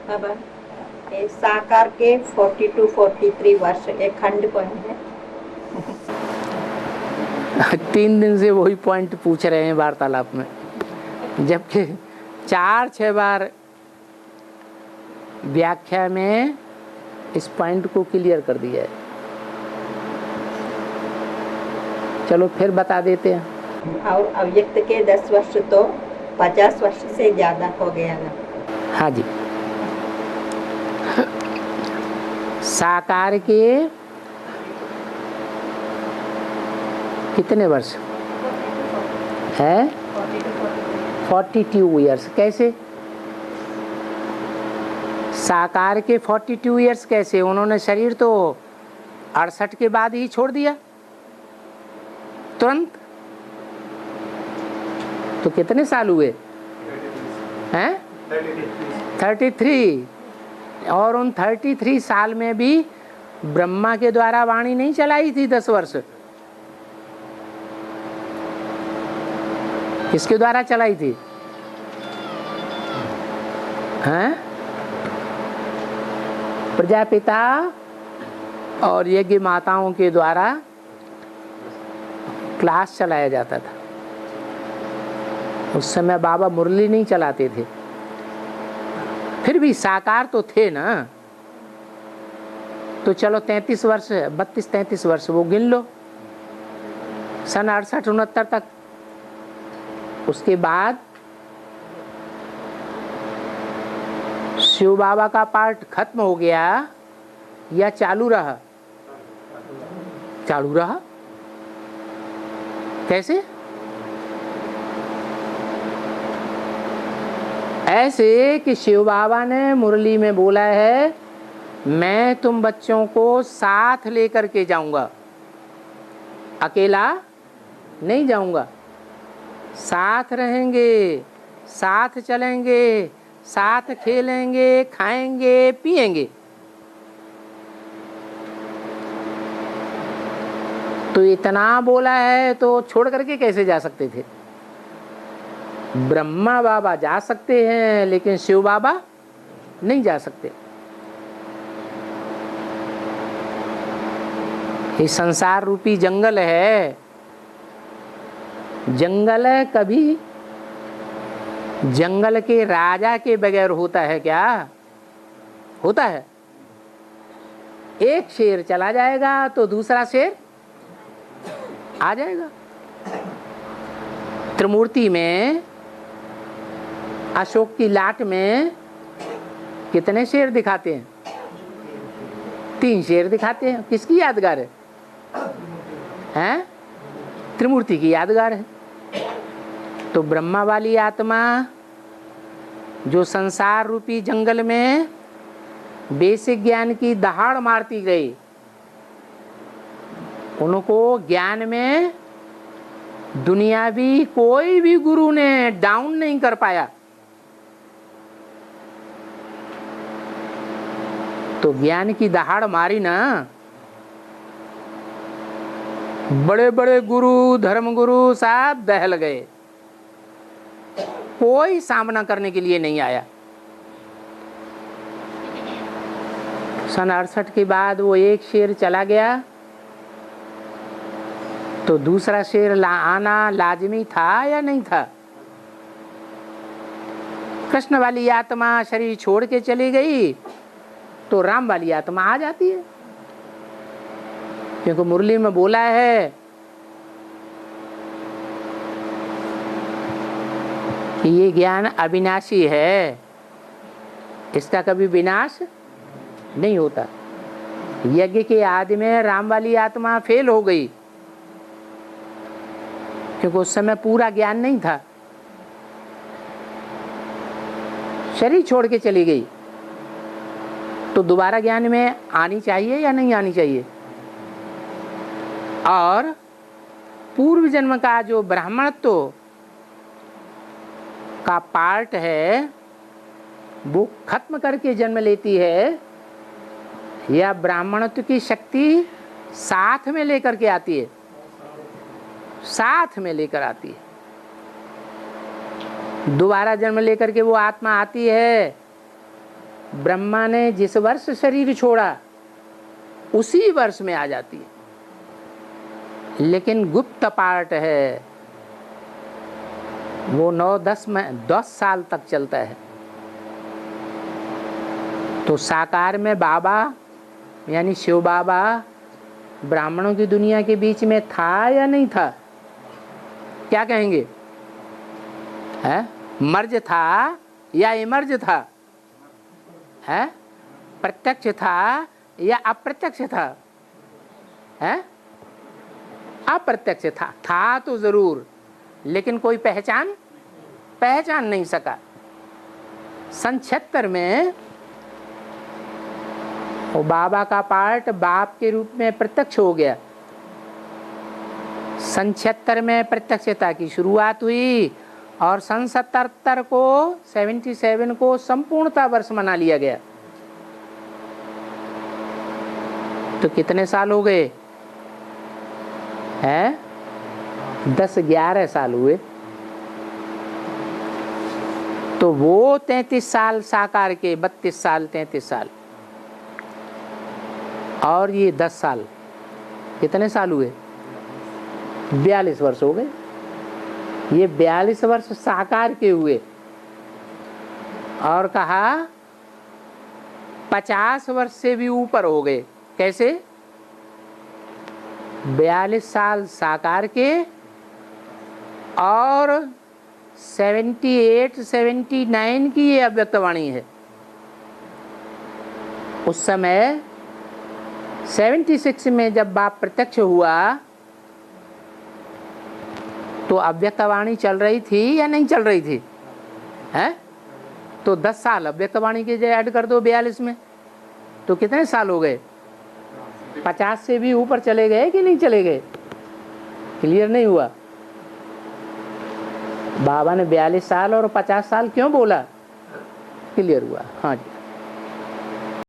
अब ये साकार के 42-43 वर्ष एक खंड पॉइंट है। 3 दिन से वही पॉइंट पूछ रहे हैं वार्तालाप में, जबकि 4-6 बार व्याख्या में इस पॉइंट को क्लियर कर दिया है। चलो फिर बता देते हैं। और अव्यक्त के 10 वर्ष तो 50 वर्ष से ज्यादा हो गया ना। हाँ जी, साकार के कितने वर्ष है? 42 ईयर्स। कैसे साकार के 42 ईयर्स? कैसे? उन्होंने शरीर तो 68 के बाद ही छोड़ दिया तुरंत। तो कितने साल हुए हैं? 33। और उन 33 साल में भी ब्रह्मा के द्वारा वाणी नहीं चलाई थी 10 वर्ष। किसके द्वारा चलाई थी? हैं? प्रजापिता और यज्ञ माताओं के द्वारा क्लास चलाया जाता था। उस समय बाबा मुरली नहीं चलाते थे, फिर भी साकार तो थे ना। तो चलो 33 वर्ष, 32-33 वर्ष वो गिन लो, सन 68-69 तक। उसके बाद शिव बाबा का पार्ट खत्म हो गया या चालू रहा? चालू रहा। कैसे? ऐसे कि शिव बाबा ने मुरली में बोला है, मैं तुम बच्चों को साथ लेकर के जाऊंगा, अकेला नहीं जाऊंगा। साथ रहेंगे, साथ चलेंगे, साथ खेलेंगे, खाएंगे, पिएंगे। तो इतना बोला है तो छोड़ करके कैसे जा सकते थे? ब्रह्मा बाबा जा सकते हैं, लेकिन शिव बाबा नहीं जा सकते। ये संसार रूपी जंगल है। जंगल है, कभी जंगल के राजा के बगैर होता है क्या? होता है? एक शेर चला जाएगा तो दूसरा शेर आ जाएगा। त्रिमूर्ति में, अशोक की लाट में कितने शेर दिखाते हैं? 3 शेर दिखाते हैं। किसकी यादगार है? हैं? त्रिमूर्ति की यादगार है। तो ब्रह्मा वाली आत्मा जो संसार रूपी जंगल में बेसिक ज्ञान की दहाड़ मारती गई, उनको ज्ञान में दुनियावी कोई भी गुरु ने डाउन नहीं कर पाया। तो ज्ञान की दहाड़ मारी ना, बड़े बड़े गुरु, धर्म गुरु सब दहल गए, कोई सामना करने के लिए नहीं आया। सन 68 के बाद वो एक शेर चला गया तो दूसरा शेर आना लाजमी था या नहीं था? कृष्ण वाली आत्मा शरीर छोड़ के चली गई तो राम वाली आत्मा आ जाती है, क्योंकि मुरली में बोला है कि ये ज्ञान अविनाशी है, इसका कभी विनाश नहीं होता। यज्ञ के आदि में राम वाली आत्मा फेल हो गई, क्योंकि उस समय पूरा ज्ञान नहीं था, शरीर छोड़ के चली गई। तो दोबारा ज्ञान में आनी चाहिए या नहीं आनी चाहिए? और पूर्व जन्म का जो ब्राह्मणत्व का पार्ट है वो खत्म करके जन्म लेती है, या ब्राह्मणत्व की शक्ति साथ में लेकर के आती है? साथ में लेकर आती है। दोबारा जन्म लेकर के वो आत्मा आती है ब्रह्मा ने जिस वर्ष शरीर छोड़ा उसी वर्ष में आ जाती है, लेकिन गुप्त पार्ट है वो 9-10 साल तक चलता है। तो साकार में बाबा यानी शिव बाबा ब्राह्मणों की दुनिया के बीच में था या नहीं था? क्या कहेंगे? है मर्ज था या इमर्ज था? है प्रत्यक्ष था या अप्रत्यक्ष था? है अप्रत्यक्ष था तो जरूर, लेकिन कोई पहचान नहीं सका। सन 76 में वो बाबा का पार्ट बाप के रूप में प्रत्यक्ष हो गया। सन 76 में प्रत्यक्षता की शुरुआत हुई और सन 77 को संपूर्णता वर्ष मना लिया गया। तो कितने साल हो गए? हैं 10-11 साल हुए। तो वो 33 साल साकार के, 32 साल 33 साल और ये 10 साल, कितने साल हुए? 42 वर्ष हो गए। ये 42 वर्ष साकार के हुए और कहा 50 वर्ष से भी ऊपर हो गए। कैसे? 42 साल साकार के और 78-79 की ये अव्यक्तवाणी है। उस समय 76 में जब बाप प्रत्यक्ष हुआ तो अव्यक्तवाणी चल रही थी या नहीं चल रही थी? हैं? तो 10 साल अव्यक्तवाणी के जो ऐड कर दो 42 में, तो कितने साल हो गए? 50 से भी ऊपर चले गए कि नहीं चले गए? क्लियर नहीं हुआ? बाबा ने 42 साल और 50 साल क्यों बोला? क्लियर हुआ? हाँ जी।